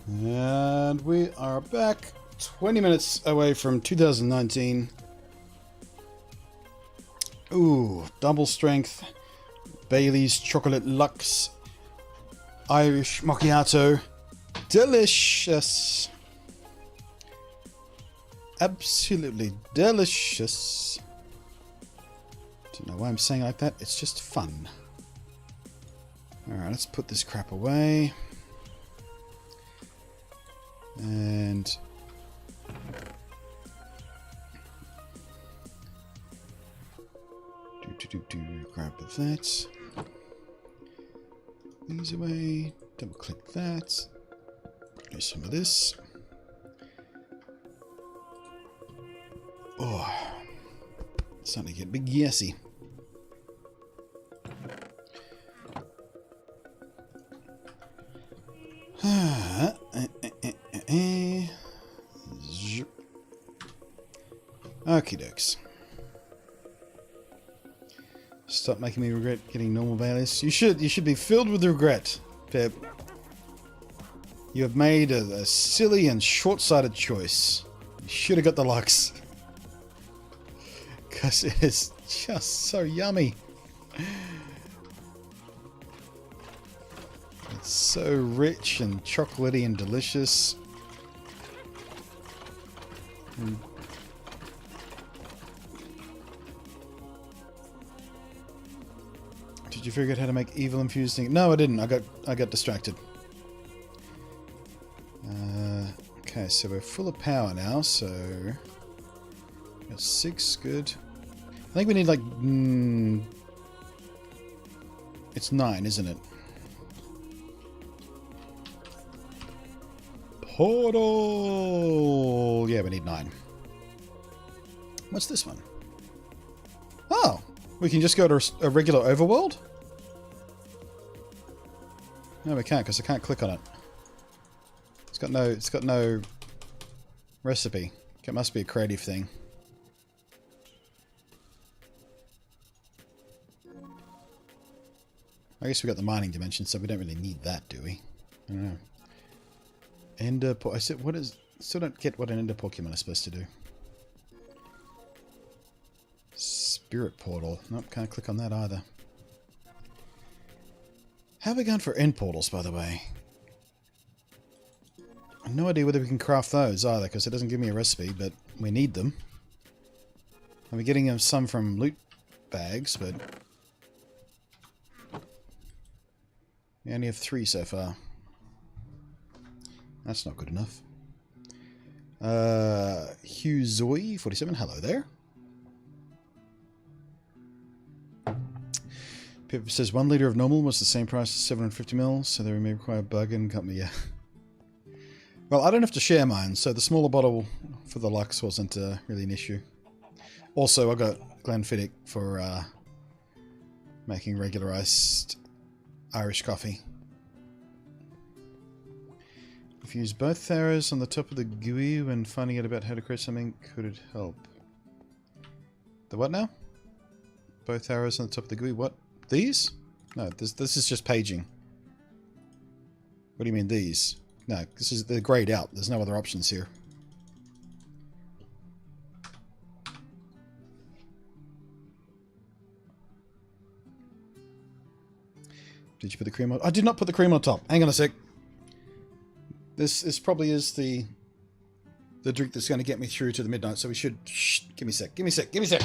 And we are back 20 minutes away from 2019. Ooh, double strength Bailey's Chocolate Luxe Irish Macchiato. Delicious. Absolutely delicious. Don't know why I'm saying it like that. It's just fun. Alright, let's put this crap away. And grab that. These away. Double click that. Do some of this. Oh, it's starting to get big yesy. Okie dokes. Stop making me regret getting normal Baileys. You should be filled with regret, Pip. You have made a silly and short-sighted choice. You should have got the Luxe. Because it is just so yummy. It's so rich and chocolatey and delicious. Did you figure out how to make evil infused thing? No, I didn't. I got distracted. Okay, so we're full of power now, so got 6, good. I think we need like it's 9, isn't it? Portal. Yeah, we need 9. What's this one? Oh, we can just go to a regular overworld? No, we can't because I can't click on it. It's got no recipe. It must be a creative thing. I guess we got the mining dimension, so we don't really need that, do we? I don't know. Ender. I said, what is? Still don't get what an Ender Pokemon is supposed to do. Spirit portal. Nope, can't click on that either. How are we going for end portals, by the way? I have no idea whether we can craft those either, because it doesn't give me a recipe, but we need them. I'm getting some from loot bags, but we only have 3 so far. That's not good enough. Hugh Zoe 47, hello there. Pip says 1 liter of normal was the same price as 750 ml, so they may require bug and company. Yeah. Well, I don't have to share mine, so the smaller bottle for the Luxe wasn't really an issue. Also, I got Glenfiddich for making regular iced Irish coffee. If you use both arrows on the top of the GUI when finding out about how to create something, could it help? The what now? Both arrows on the top of the GUI. What? These? No, this is just paging. What do you mean these? No, they're grayed out. There's no other options here. Did you put the cream on? I did not put the cream on top. Hang on a sec. This probably is the drink that's going to get me through to the midnight. So we should. Shh, give me a sec. Give me a sec. Give me a sec.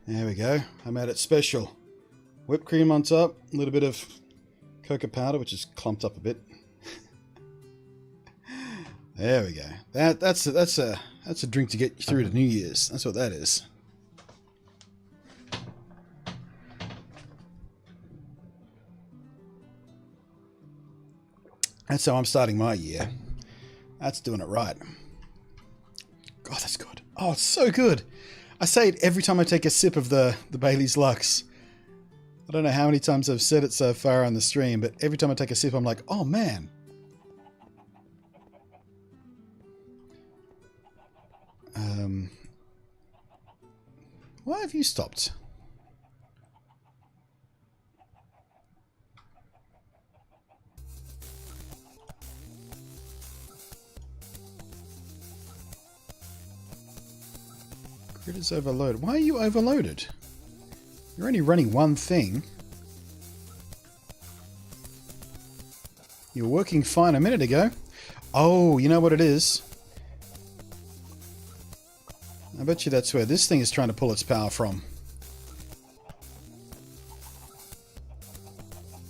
There we go. I made it special. Whipped cream on top, a little bit of cocoa powder, which is clumped up a bit. There we go. That's a That's a drink to get you through to New Year's. That's what that is. That's how I'm starting my year. That's doing it right. God, that's good. Oh, it's so good. I say it every time I take a sip of the Bailey's Luxe. I don't know how many times I've said it so far on the stream, but every time I take a sip, I'm like, oh man. Why have you stopped? Grid is overloaded. Why are you overloaded? You're only running one thing. You were working fine a minute ago. Oh, you know what it is? I bet you that's where this thing is trying to pull its power from.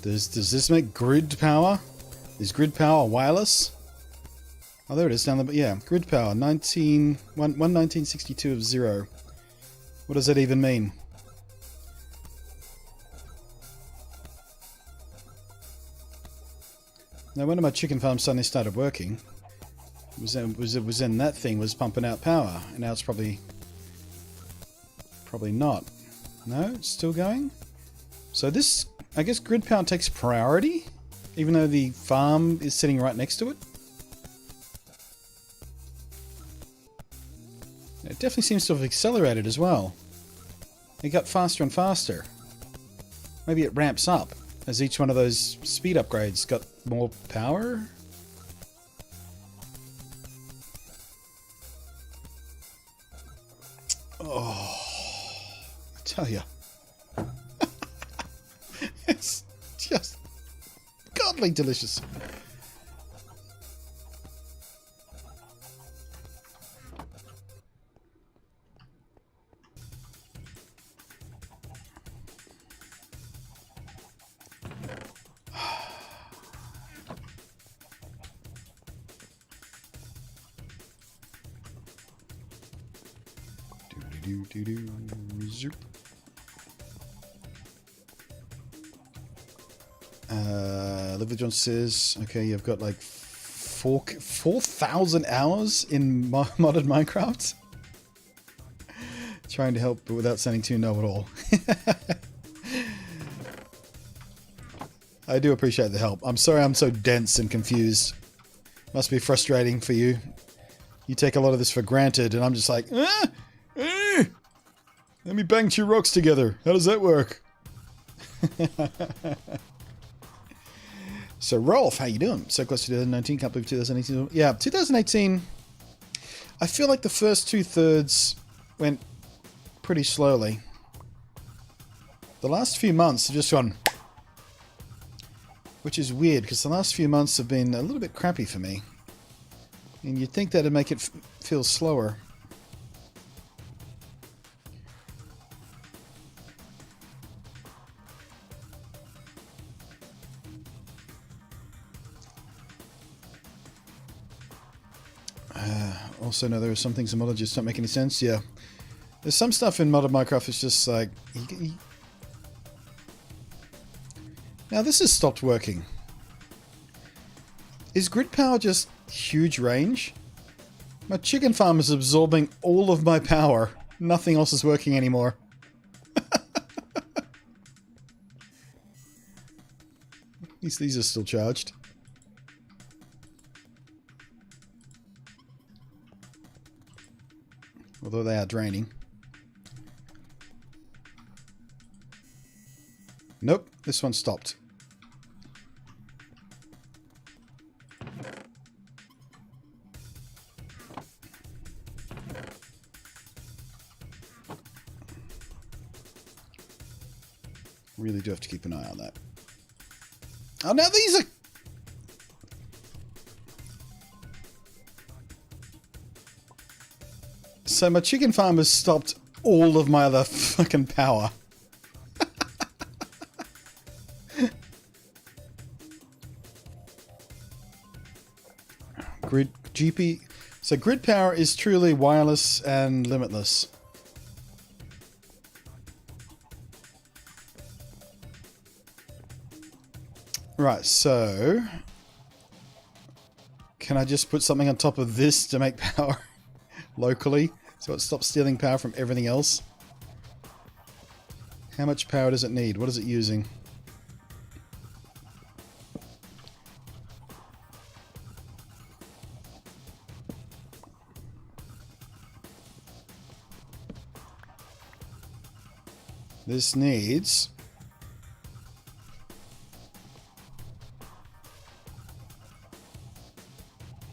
Does this make grid power? Is grid power wireless? Oh, there it is down the... Yeah, grid power. 1962 of 0. What does that even mean? Now, when my chicken farm suddenly started working, it was in that thing was pumping out power, and now it's probably not. No, it's still going. So this, I guess, grid power takes priority, even though the farm is sitting right next to it. It definitely seems to have accelerated as well. It got faster and faster. Maybe it ramps up as each one of those speed upgrades got more power. Oh, I tell you, it's just godly delicious. Zoop. Vigilance says, okay, you've got like 4,000 hours in modded Minecraft. Trying to help, but without sounding too know-it-all. I do appreciate the help. I'm sorry I'm so dense and confused. Must be frustrating for you. You take a lot of this for granted, and I'm just like, let me bang 2 rocks together. How does that work? So, Rolf, how you doing? So close to 2019, can't believe 2018. Yeah, 2018, I feel like the first 2/3 went pretty slowly. The last few months have just gone, which is weird, because the last few months have been a little bit crappy for me. And you'd think that'd make it feel slower. Also, no, there are some things in modded just don't make any sense. Yeah. There's some stuff in modded Minecraft that's just like... Now, this has stopped working. Is grid power just huge range? My chicken farm is absorbing all of my power. Nothing else is working anymore. At least these are still charged. Although they are draining. Nope, this one stopped. Really do have to keep an eye on that. Oh, now these are... So my chicken farm has stopped all of my other fucking power. Grid GP So grid power is truly wireless and limitless. Right, so can I just put something on top of this to make power locally so it stops stealing power from everything else? How much power does it need? What is it using? This needs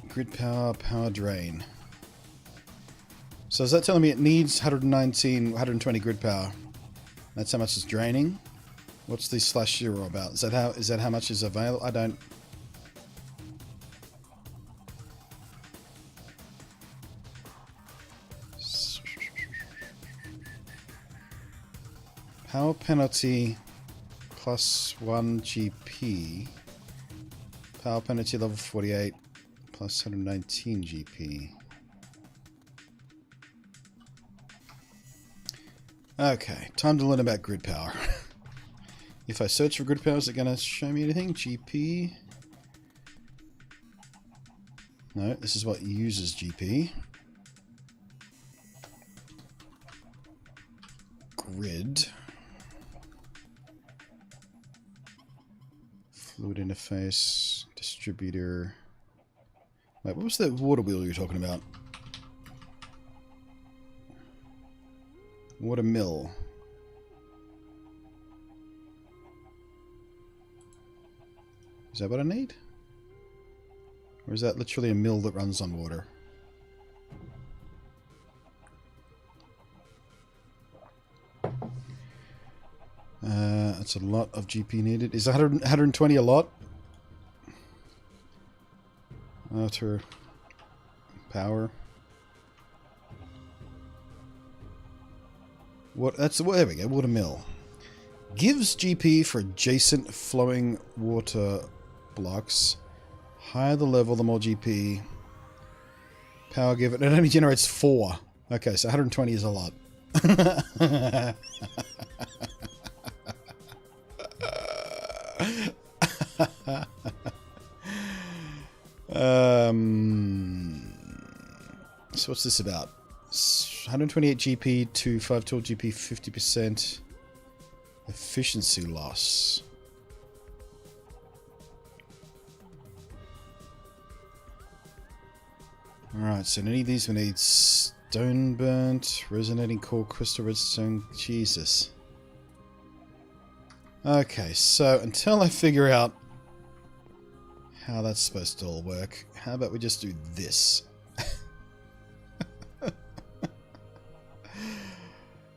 grid power, power drain. So is that telling me it needs 119, 120 grid power? That's how much it's draining. What's the /0 about? Is that how much is available? I don't. Power penalty plus 1 GP. Power penalty level 48 plus 119 GP. Okay, time to learn about grid power. If I search for grid power, is it going to show me anything? GP? No, this is what uses GP. Grid. Fluid interface. Distributor. Wait, what was that water wheel you were talking about? Water mill. Is that what I need? Or is that literally a mill that runs on water? That's a lot of GP needed. Is 120 a lot? Outer power. What? There we go. Water mill gives GP for adjacent flowing water blocks. Higher the level, the more GP. Power given. It only generates 4. Okay, so 120 is a lot. So what's this about? 128 GP to 512 GP, 50% efficiency loss. Alright, so any of these we need stone burnt, resonating core, crystal redstone. Jesus. Okay, so until I figure out how that's supposed to all work, how about we just do this?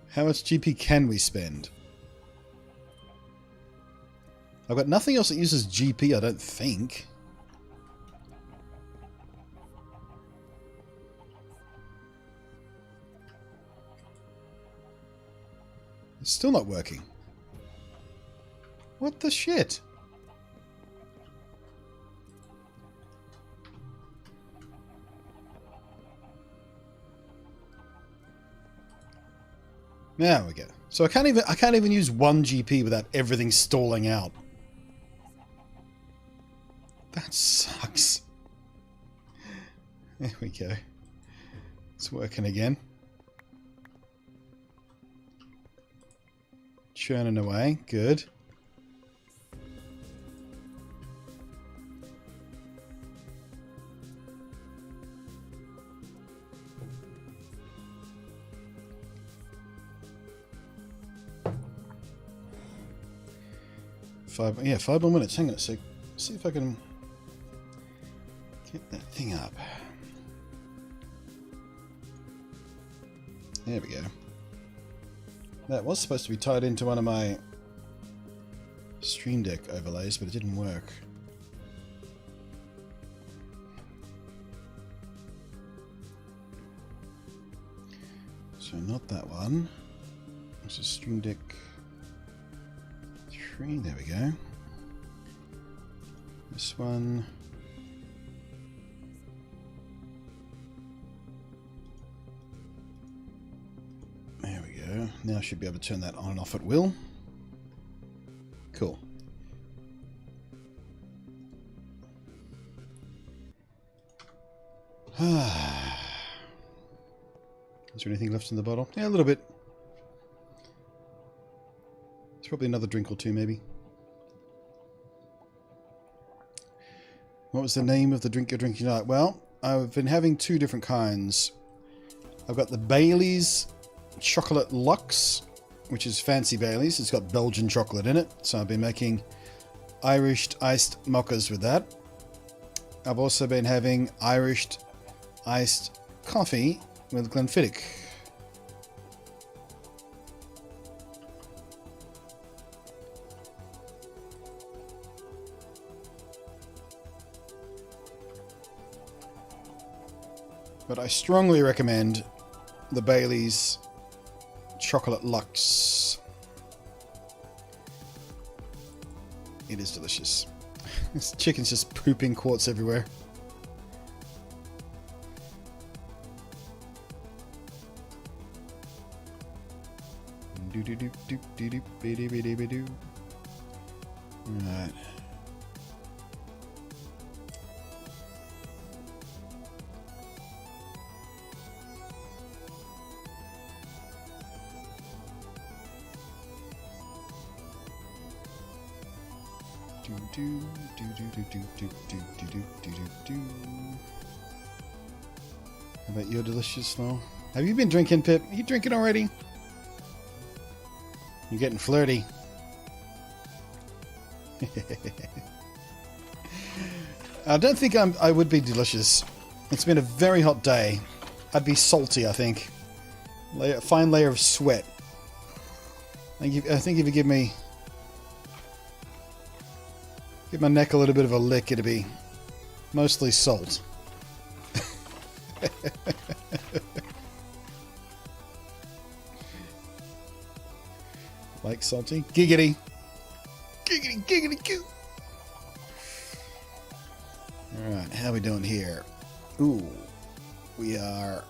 How much GP can we spend? I've got nothing else that uses GP, I don't think. It's still not working. What the shit? There we go. So I can't even use 1 GP without everything stalling out. That sucks. There we go. It's working again. Churning away. Good. Five more minutes. Hang on a sec. See if I can get that thing up. There we go. That was supposed to be tied into one of my Stream Deck overlays, but it didn't work. So not that one. This is Stream Deck 3. There we go. This one. Now I should be able to turn that on and off at will. Cool. Is there anything left in the bottle? Yeah, a little bit. There's probably another drink or two, maybe. What was the name of the drink you're drinking tonight? Well, I've been having two different kinds. I've got the Bailey's Chocolate Luxe, which is fancy Bailey's. It's got Belgian chocolate in it. So I've been making Irish iced mochas with that. I've also been having Irish iced coffee with Glenfiddich. But I strongly recommend the Bailey's Chocolate Luxe. It is delicious. This chicken's just pooping quartz everywhere. Right. How about your delicious smell? Have you been drinking, Pip? Are you drinking already? You're getting flirty. I don't think I would be delicious. It's been a very hot day. I'd be salty, I think. Fine layer of sweat. I think if you give my neck a little bit of a lick, it'd be mostly salt. Like salty? Giggity. Giggity, giggity, goo. Alright, how are we doing here? Ooh. We are...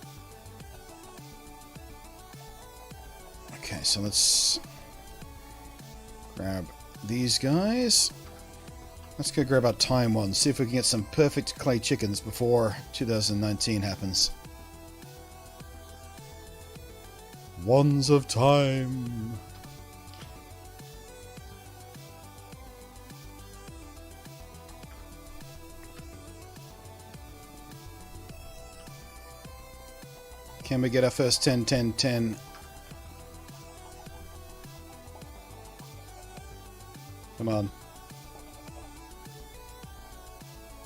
Okay, so let's grab these guys. Let's go grab our time one. See if we can get some perfect clay chickens before 2019 happens. Ones of time. Can we get our first 10, 10, 10? Come on.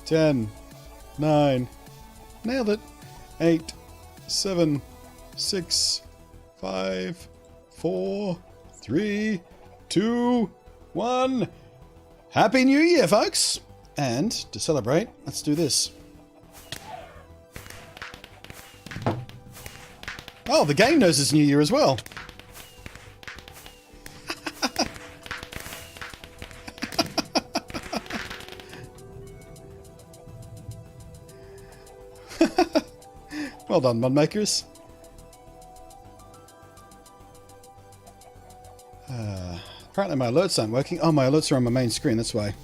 10, 9, nailed it. 8, 7, 6, 5, 4, 3, 2, 1. Happy New Year, folks! And to celebrate, let's do this. Oh, the game knows it's New Year as well. Well done, mod makers. Apparently my alerts aren't working. Oh, my alerts are on my main screen, that's why.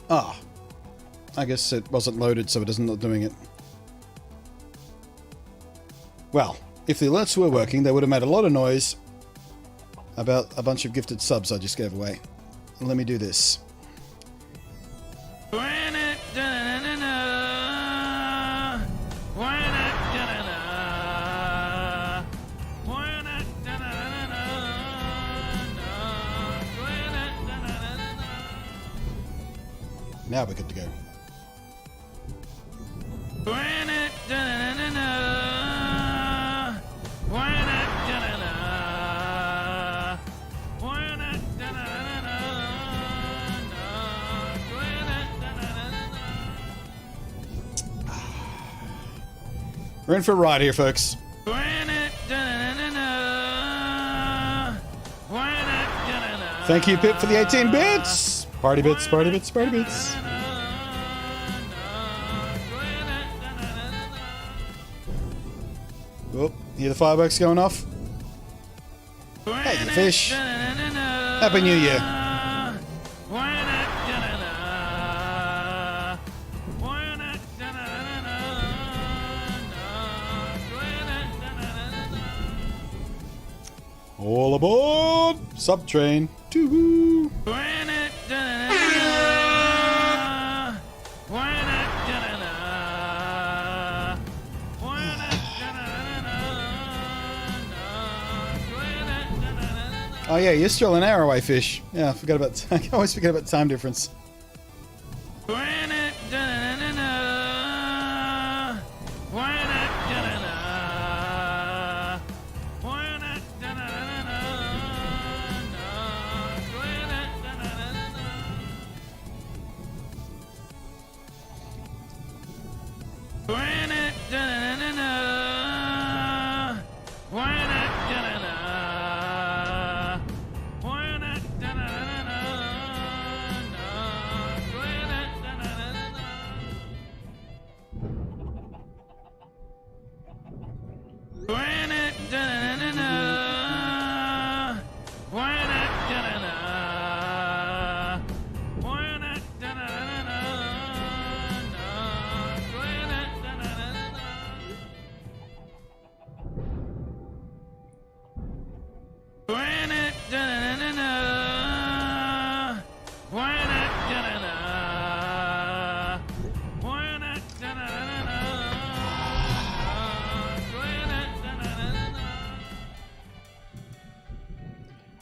Ah. I guess it wasn't loaded, so it isn't not doing it. Well, if the alerts were working, they would have made a lot of noise about a bunch of gifted subs I just gave away. Let me do this. Now we're good to go. We're in for a ride here, folks. Thank you, Pip, for the 18 bits. Party bits, party bits, party bits. Oh, hear the fireworks going off? Hey, you fish. Happy New Year. All aboard! Subtrain. Doo-hoo. Oh yeah, you're still an hour away, fish. Yeah, I forgot about. I always forget about time difference.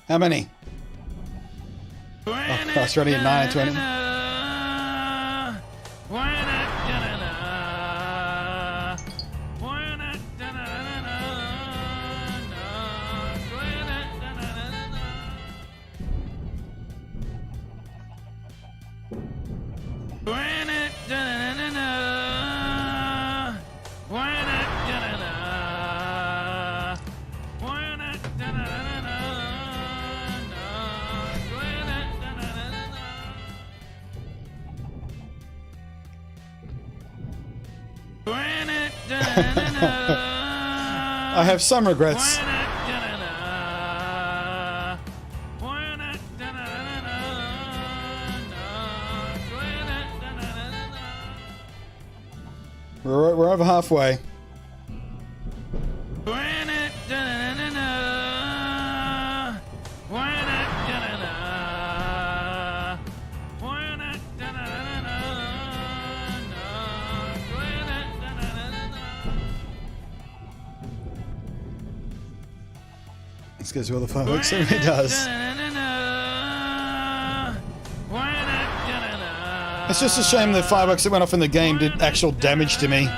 How many? Oh, Christ, running at 9 and 20. I have some regrets. We're over halfway. This goes well the fireworks, it really does. It's just a shame the fireworks that went off in the game did actual damage to me.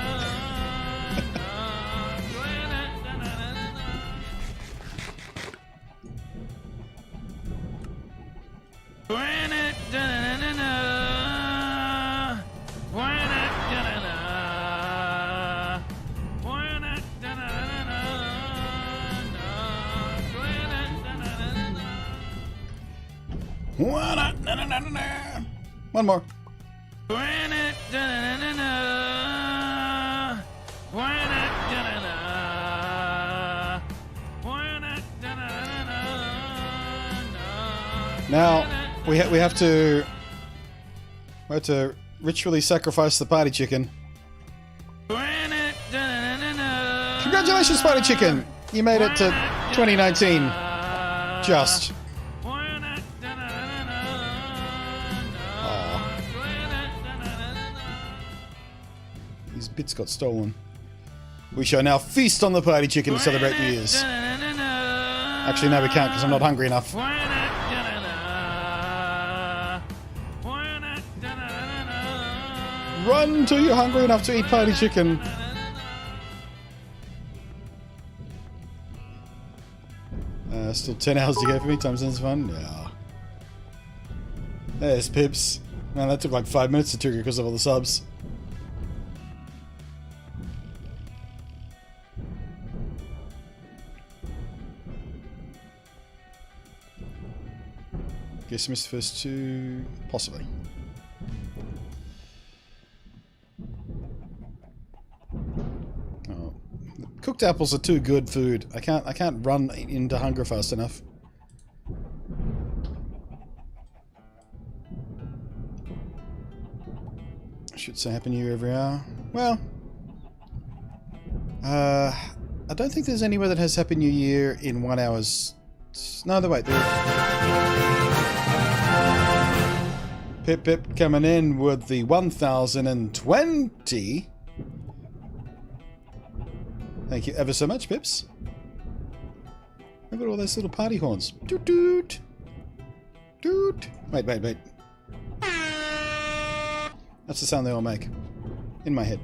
One more. Now we have to ritually sacrifice the party chicken. Congratulations, party chicken! You made it to 2019. Just. His bits got stolen. We shall now feast on the party chicken to celebrate New Year's. Actually, no, we can't because I'm not hungry enough. Run till you're hungry enough to eat party chicken. Still 10 hours to go for me. Time sounds fun. Yeah. There's Pips. Man, that took like 5 minutes to trigger because of all the subs. Guess you missed the first two. Possibly. Cooked apples are too good food. I can't run into hunger fast enough. I should say Happy New Year every hour. Well, I don't think there's anywhere that has Happy New Year in 1 hour's... No, wait. Pip Pip coming in with the 1020. Thank you ever so much, Pips. Look at all those little party horns. Doot doot. Doot. Wait. That's the sound they all make. In my head.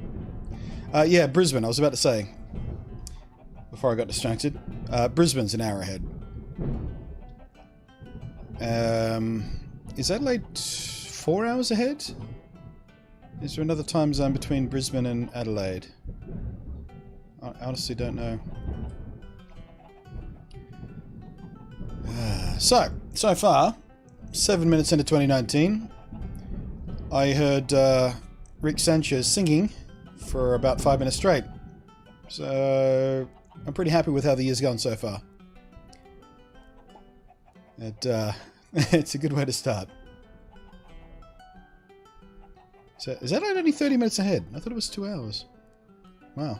Yeah, Brisbane, I was about to say. Before I got distracted. Brisbane's an hour ahead. Is Adelaide 4 hours ahead? Is there another time zone between Brisbane and Adelaide? I honestly don't know. So far, 7 minutes into 2019, I heard Rick Sanchez singing for about 5 minutes straight. So I'm pretty happy with how the year's gone so far. It's a good way to start. So, is that only 30 minutes ahead? I thought it was 2 hours. Wow.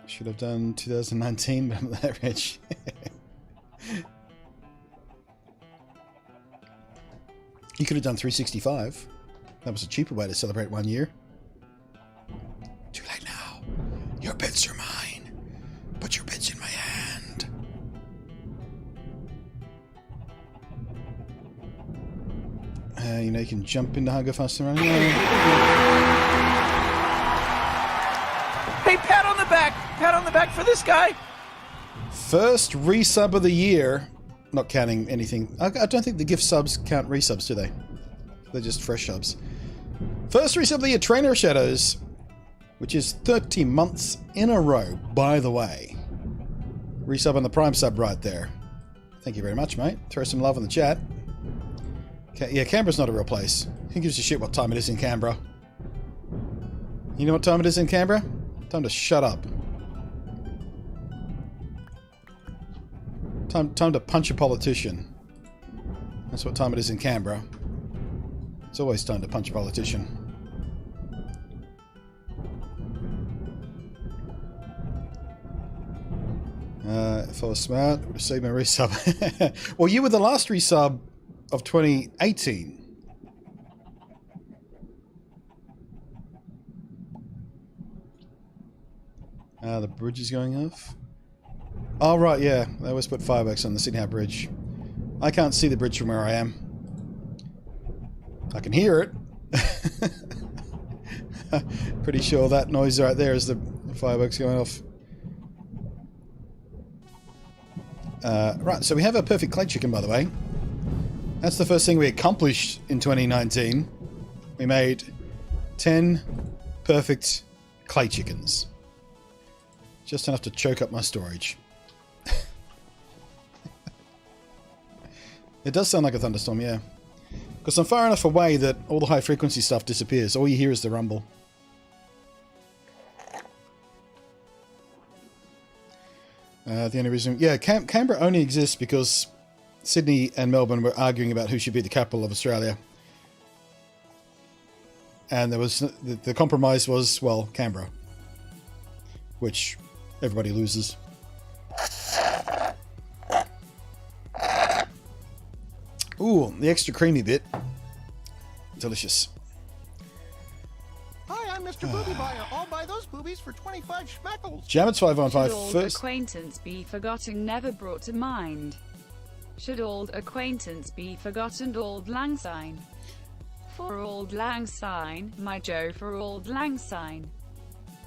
Should have done 2019, but I'm that rich. You could have done 365. That was a cheaper way to celebrate 1 year. Too late now. Your bits are mine. Put your bits in my hand. You know, you can jump into hunger faster running. Hey, pat on the back! Pat on the back for this guy! First resub of the year. Not counting anything. I don't think the gift subs count resubs, do they? They're just fresh subs. First resub of the year, Trainer Shadows. Which is 30 months in a row, by the way. Resub on the Prime sub right there. Thank you very much, mate. Throw some love in the chat. Yeah, Canberra's not a real place. Who gives a shit what time it is in Canberra? You know what time it is in Canberra? Time to shut up. Time to punch a politician. That's what time it is in Canberra. It's always time to punch a politician. If I was smart, I would have saved my resub. Well, you were the last resub of 2018. The bridge is going off. Oh, right, yeah. They always put fireworks on the Sydney Harbour Bridge. I can't see the bridge from where I am. I can hear it. Pretty sure that noise right there is the fireworks going off. Right, so we have a perfect clay chicken, by the way. That's the first thing we accomplished in 2019. We made 10 perfect clay chickens. Just enough to choke up my storage. It does sound like a thunderstorm, yeah. Because I'm far enough away that all the high frequency stuff disappears. All you hear is the rumble. The only reason... Yeah, Canberra only exists because Sydney and Melbourne were arguing about who should be the capital of Australia. And there was... The compromise was, well, Canberra. Which everybody loses. Ooh, the extra creamy bit. Delicious. Hi, I'm Mr. Booby Buyer. I'll buy those boobies for 25 schmeckles. Jamet's 515 Should old first. acquaintance be forgotten, never brought to mind? Should old acquaintance be forgotten, old lang syne? For old lang syne, my Joe, for old lang syne.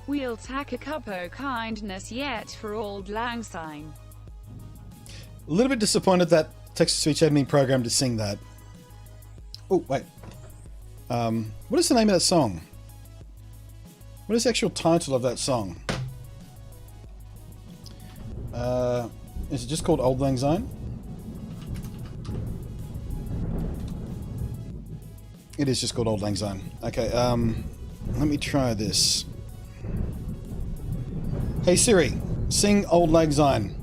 We'll tack a cup o' kindness yet for old lang syne. A little bit disappointed that text-to-speech editing program to sing that. Oh, wait. What is the name of that song? What is the actual title of that song? Is it just called Old Lang Syne? It is just called Old Lang Syne. Okay, let me try this. Hey Siri, sing Old Lang Syne.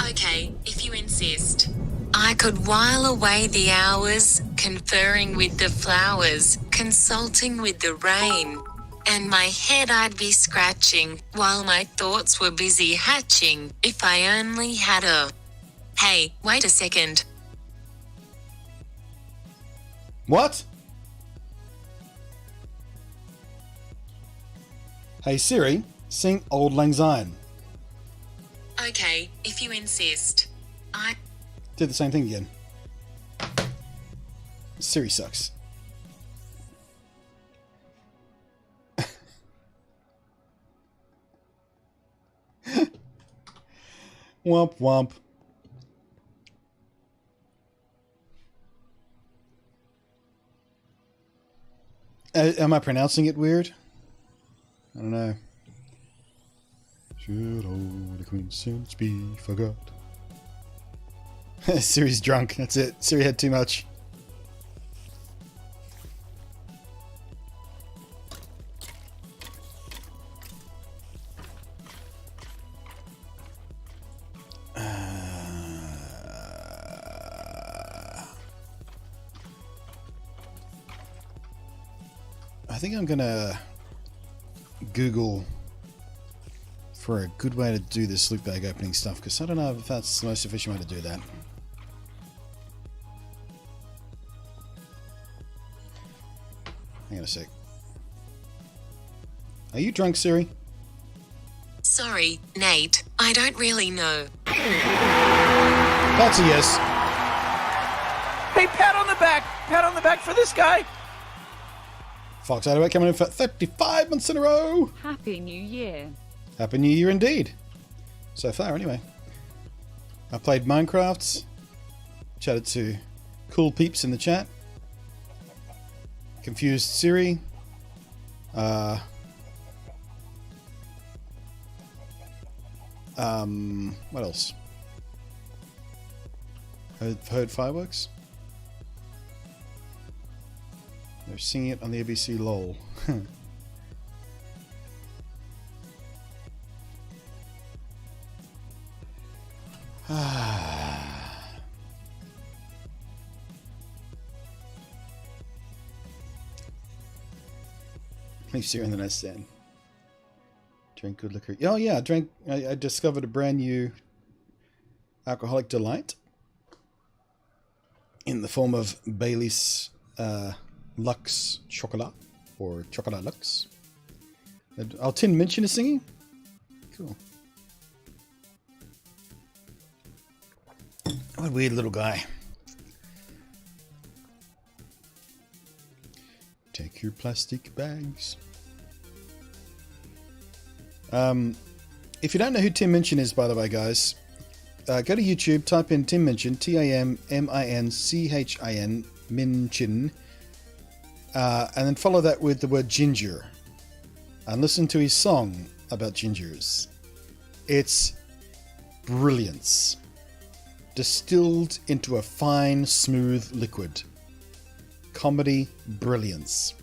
Okay, if you insist. I could while away the hours, conferring with the flowers, consulting with the rain. And my head I'd be scratching, while my thoughts were busy hatching, if I only had a... Hey, wait a second. What? Hey Siri, sing Old Lang Syne. Okay, if you insist. I... Did the same thing again. Siri sucks. Womp womp. Am I pronouncing it weird? I don't know. Should old acquaintance be forgot? Siri's drunk, that's it. Siri had too much. I think I'm gonna Google for a good way to do this loot bag opening stuff, because I don't know if that's the most efficient way to do that. Hang on a sec. Are you drunk, Siri? Sorry, Nate, I don't really know. That's a yes. Hey, pat on the back! Pat on the back for this guy! Fox Adaway coming in for 35 months in a row. Happy New Year. Happy New Year indeed. So far, anyway. I played Minecraft. Chatted to cool peeps in the chat. Confused Siri. What else? Heard fireworks? They're singing it on the ABC lol. Leave Siri in the nest then. Drink good liquor. Oh yeah, I discovered a brand new alcoholic delight in the form of Bailey's Luxe Chocolat, or Chocolat Luxe. Oh, Tin Minchin is singing? Cool. What a weird little guy. Take your plastic bags. If you don't know who Tim Minchin is, by the way, guys, go to YouTube, type in Tim Minchin, T-A-M-M-I-N-C-H-I-N, Minchin, and then follow that with the word ginger, and listen to his song about gingers. It's brilliance, distilled into a fine, smooth liquid. Comedy brilliance.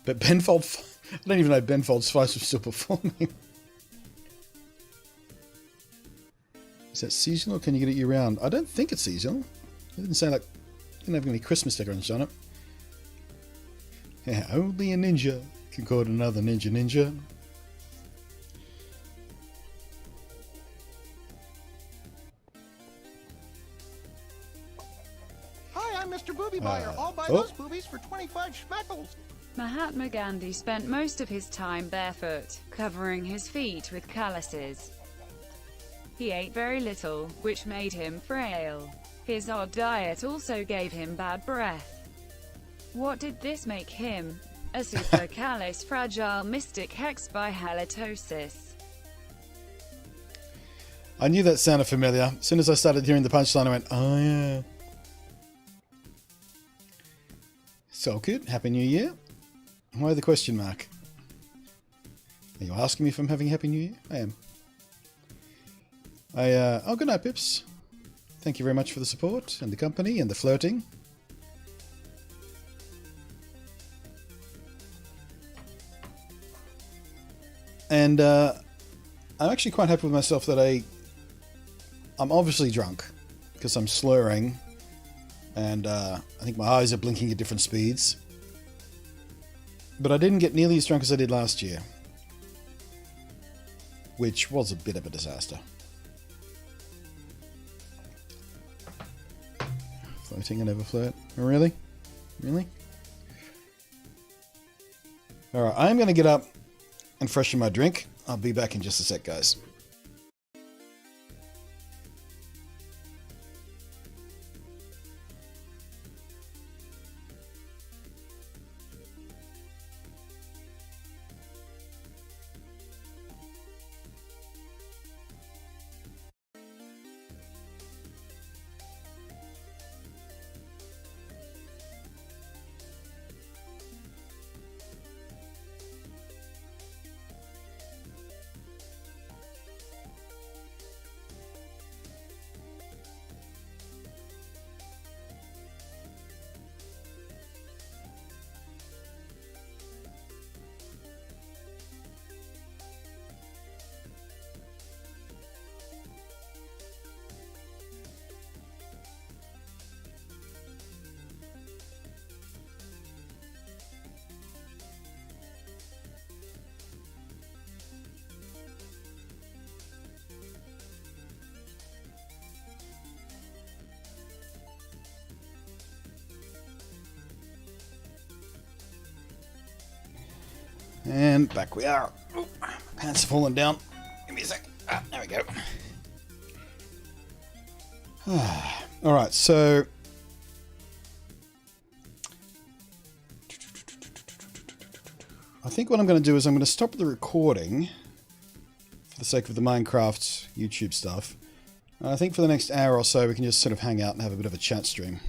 But Benfold, I don't even know if Benfold's Spice was still performing. Is that seasonal or can you get it year round? I don't think it's seasonal. It didn't say like, didn't have any Christmas decorations on it. Yeah, only a ninja can call another ninja. Hi, I'm Mr. Booby Buyer. I'll buy those boobies for 25 schmeckles. Mahatma Gandhi spent most of his time barefoot, covering his feet with calluses. He ate very little, which made him frail. His odd diet also gave him bad breath. What did this make him? A super callous, fragile mystic hexed by halitosis. I knew that sounded familiar. As soon as I started hearing the punchline, I went, oh yeah. So good. Happy New Year. Why the question mark? Are you asking me if I'm having a Happy New Year? I am. Oh, good night, Pips. Thank you very much for the support and the company and the flirting. And I'm actually quite happy with myself that I'm obviously drunk because I'm slurring, and I think my eyes are blinking at different speeds. But I didn't get nearly as drunk as I did last year, which was a bit of a disaster. Floating and never flirt. Really? Really? Alright, I'm going to get up and freshen my drink. I'll be back in just a sec, guys. And back we are. Ooh, my pants have fallen down. Give me a sec. Ah, there we go. Alright, so... I think what I'm going to do is I'm going to stop the recording for the sake of the Minecraft YouTube stuff. And I think for the next hour or so we can just sort of hang out and have a bit of a chat stream.